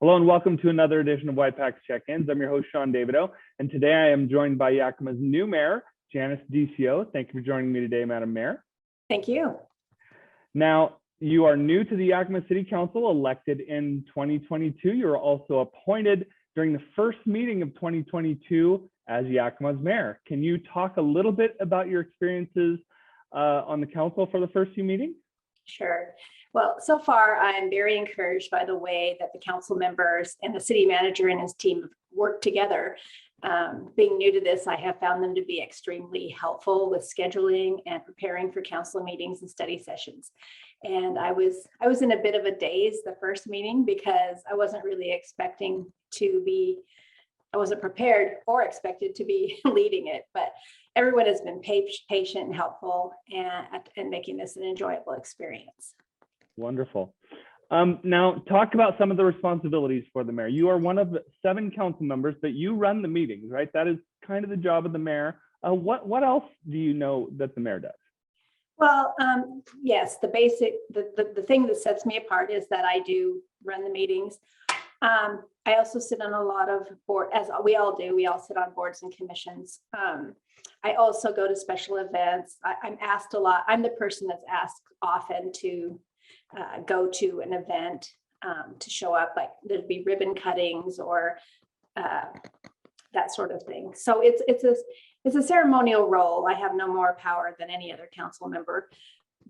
Hello and welcome to another edition of Y-PAC Check-ins. I'm your host, Sean Davido, and today I am joined by Yakima's new mayor, Janice Deccio. Thank you for joining me today, Madam Mayor. Thank you. Now, you are new to the Yakima City Council, elected in 2022. You were also appointed during the first meeting of 2022 as Yakima's mayor. Can you talk a little bit about your experiences on the council for the first few meetings? Sure. Well, so far, I'm very encouraged by the way that the council members and the city manager and his team have worked together. Being new to this, I have found them to be extremely helpful with scheduling and preparing for council meetings and study sessions. And I was in a bit of a daze the first meeting because I wasn't really expecting to be, I wasn't prepared or expected to be leading it, but everyone has been patient and helpful and making this an enjoyable experience. Wonderful. Now, talk about some of the responsibilities for the mayor. You are one of 7 council members, but you run the meetings, right? That is kind of the job of the mayor. What else do you know that the mayor does? Well, yes, the thing that sets me apart is that I do run the meetings. I also sit on a lot of board, as we all do. We all sit on boards and commissions. I also go to special events. I'm asked a lot. I'm the person that's asked often to go to an event, to show up, like there'd be ribbon cuttings or that sort of thing. So it's a ceremonial role. I have no more power than any other council member,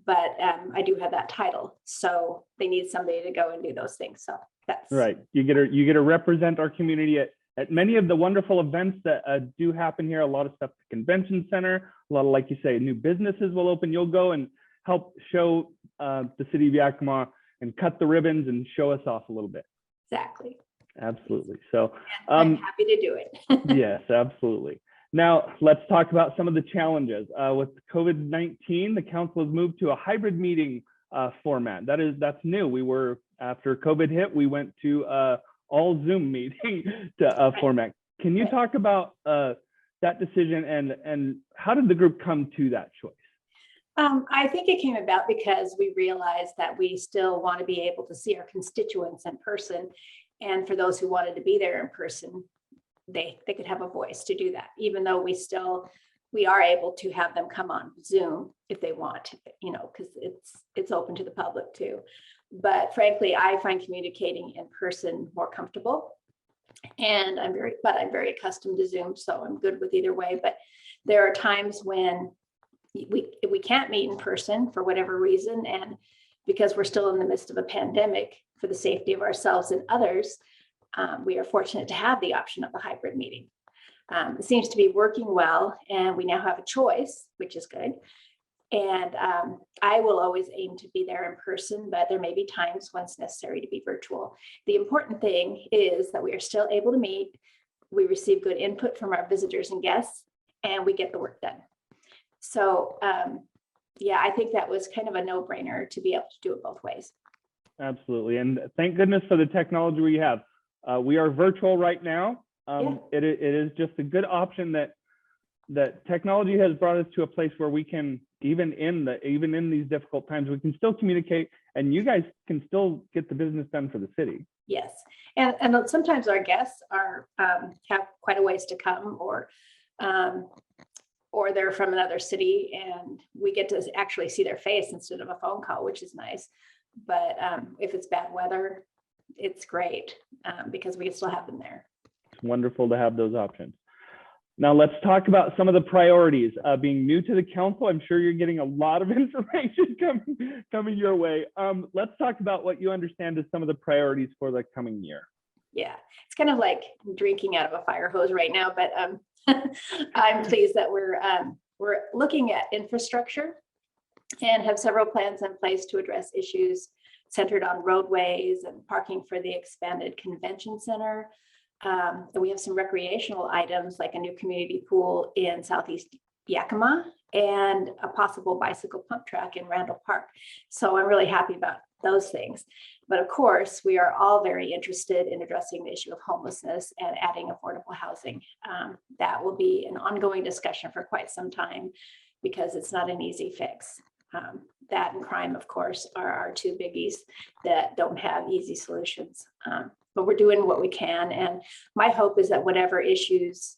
but I do have that title. So they need somebody to go and do those things. So that's right. You get to represent our community at many of the wonderful events that do happen here. A lot of stuff at the convention center, a lot of, like you say, new businesses will open. You'll go and help show the city of Yakima and cut the ribbons and show us off a little bit. Exactly. Absolutely. So I'm happy to do it. Yes, absolutely. Now, let's talk about some of the challenges. With COVID-19, the council has moved to a hybrid meeting format. That's new. After COVID hit, we went to all Zoom meeting format. Can you talk about that decision and how did the group come to that choice? I think it came about because we realized that we still want to be able to see our constituents in person. And for those who wanted to be there in person, they could have a voice to do that, even though we are able to have them come on Zoom if they want, because it's open to the public too. But frankly, I find communicating in person more comfortable. And I'm very accustomed to Zoom, so I'm good with either way. But there are times when we can't meet in person for whatever reason, and because we're still in the midst of a pandemic, for the safety of ourselves and others, we are fortunate to have the option of a hybrid meeting. It seems to be working well, and we now have a choice, which is good. And I will always aim to be there in person, but there may be times when it's necessary to be virtual. The important thing is that we are still able to meet, we receive good input from our visitors and guests, and we get the work done. So yeah, I think that was kind of a no-brainer to be able to do it both ways. Absolutely. And thank goodness for the technology we have. We are virtual right now. It is just a good option that technology has brought us to a place where we can, even in these difficult times, we can still communicate, and you guys can still get the business done for the city. Yes. And sometimes our guests have quite a ways to come, or they're from another city, and we get to actually see their face instead of a phone call, which is nice. But if it's bad weather, it's great because we can still have them there. It's wonderful to have those options. Now let's talk about some of the priorities. Being new to the council, I'm sure you're getting a lot of information coming your way. Let's talk about what you understand as some of the priorities for the coming year. Yeah, it's kind of like drinking out of a fire hose right now, but I'm pleased that we're looking at infrastructure and have several plans in place to address issues centered on roadways and parking for the expanded convention center. And we have some recreational items like a new community pool in Southeast Yakima and a possible bicycle pump track in Randall Park. So I'm really happy about those things. But of course, we are all very interested in addressing the issue of homelessness and adding affordable housing. That will be an ongoing discussion for quite some time because it's not an easy fix. That and crime, of course, are our two biggies that don't have easy solutions. but we're doing what we can. And my hope is that whatever issues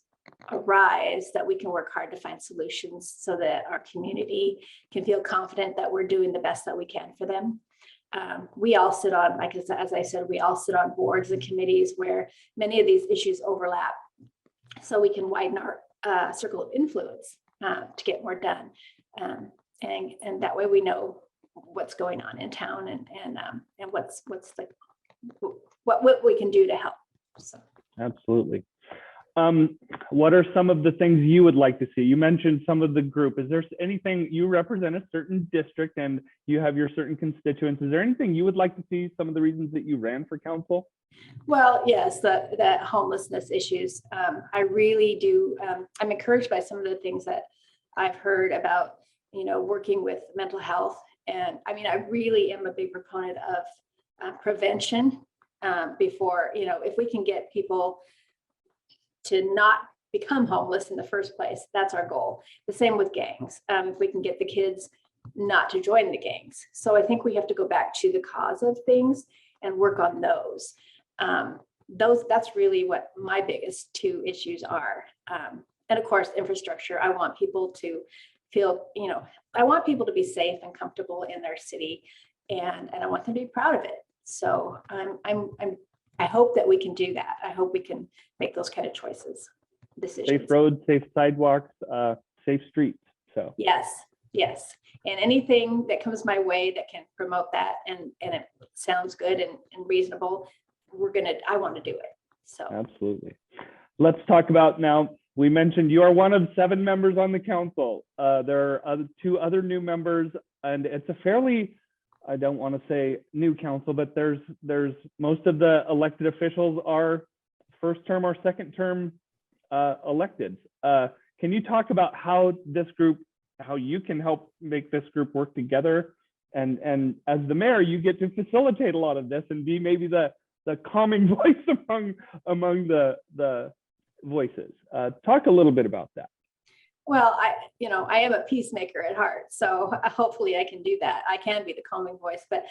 arise, that we can work hard to find solutions so that our community can feel confident that we're doing the best that we can for them. We all sit on, like as I said, we all sit on boards and committees where many of these issues overlap, so we can widen our circle of influence to get more done, and that way we know what's going on in town and what's the what we can do to help. So absolutely. What are some of the things you would like to see? You mentioned some of the group. Is there anything, you represent a certain district and you have your certain constituents? Is there anything you would like to see, some of the reasons that you ran for council? Well, yes, the homelessness issues. I really do. I'm encouraged by some of the things that I've heard about, working with mental health. And I mean, I really am a big proponent of prevention before, if we can get people to not become homeless in the first place, that's our goal. The same with gangs. If we can get the kids not to join the gangs. So I think we have to go back to the cause of things and work on those. That's really what my biggest two issues are. And of course, infrastructure. I want people to feel, I want people to be safe and comfortable in their city, and I want them to be proud of it. So I hope that we can do that. I hope we can make those kind of decisions. Safe roads, safe sidewalks, safe streets. So yes. And anything that comes my way that can promote that and it sounds good and reasonable, I want to do it. So absolutely. Let's talk about now. We mentioned you are one of 7 members on the council. There are 2 other new members, and it's a fairly, I don't want to say new council, but there's most of the elected officials are first term or second term elected. Can you talk about how you can help make this group work together? And as the mayor, you get to facilitate a lot of this and be maybe the calming voice among the voices. Talk a little bit about that. Well, I am a peacemaker at heart, so hopefully I can do that. I can be the calming voice, but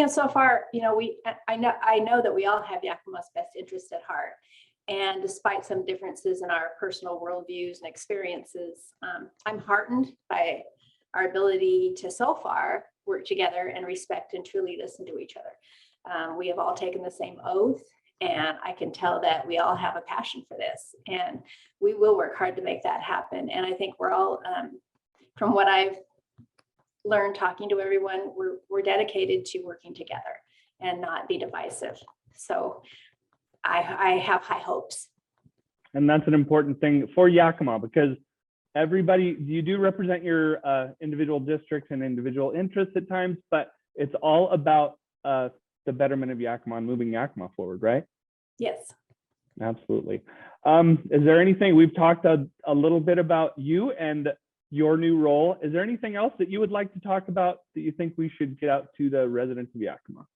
so far, I know that we all have Yakima's best interest at heart, and despite some differences in our personal worldviews and experiences, I'm heartened by our ability to so far work together and respect and truly listen to each other. We have all taken the same oath, and I can tell that we all have a passion for this, and we will work hard to make that happen. And I think we're all, from what I've learned talking to everyone, we're dedicated to working together and not be divisive. So I have high hopes. And that's an important thing for Yakima, because everybody, you do represent your individual districts and individual interests at times, but it's all about the betterment of Yakima and moving Yakima forward, right? Yes. Absolutely. Is there anything, we've talked a little bit about you and your new role. Is there anything else that you would like to talk about that you think we should get out to the residents of Yakima?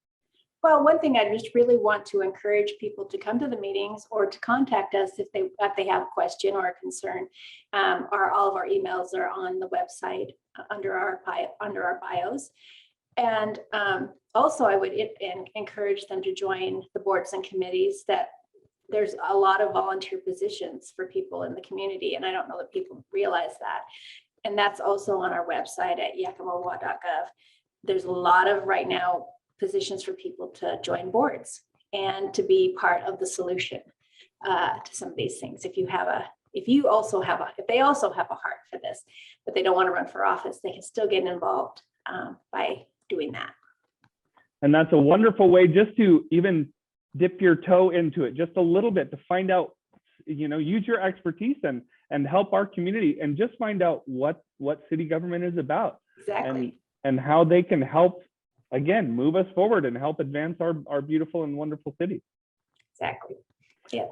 Well, one thing I just really want to encourage people to come to the meetings or to contact us if they have a question or a concern. All of our emails are on the website under our bios. And also I would encourage them to join the boards and committees. That there's a lot of volunteer positions for people in the community, and I don't know that people realize that. And that's also on our website at yakimawa.gov. There's a lot of right now positions for people to join boards and to be part of the solution to some of these things. If they also have a heart for this, but they don't want to run for office, they can still get involved by doing that. And that's a wonderful way just to even dip your toe into it just a little bit, to find out, use your expertise and help our community, and just find out what city government is about. Exactly. And how they can help, again, move us forward and help advance our beautiful and wonderful city. Exactly. Yeah.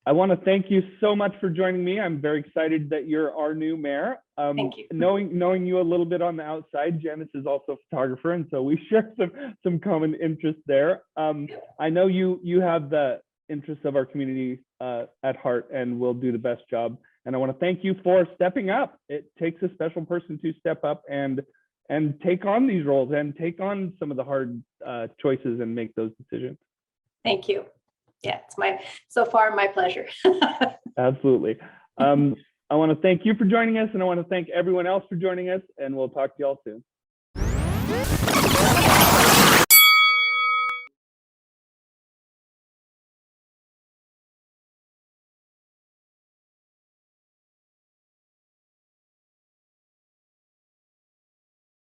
I want to thank you so much for joining me. I'm very excited that you're our new mayor. Thank you. Knowing you a little bit on the outside, Janice is also a photographer, and so we share some common interests there. I know you have the interests of our community at heart, and will do the best job. And I want to thank you for stepping up. It takes a special person to step up and take on these roles and take on some of the hard choices and make those decisions. Thank you. Yeah, it's so far my pleasure. Absolutely. I want to thank you for joining us, and I want to thank everyone else for joining us, and we'll talk to you all soon.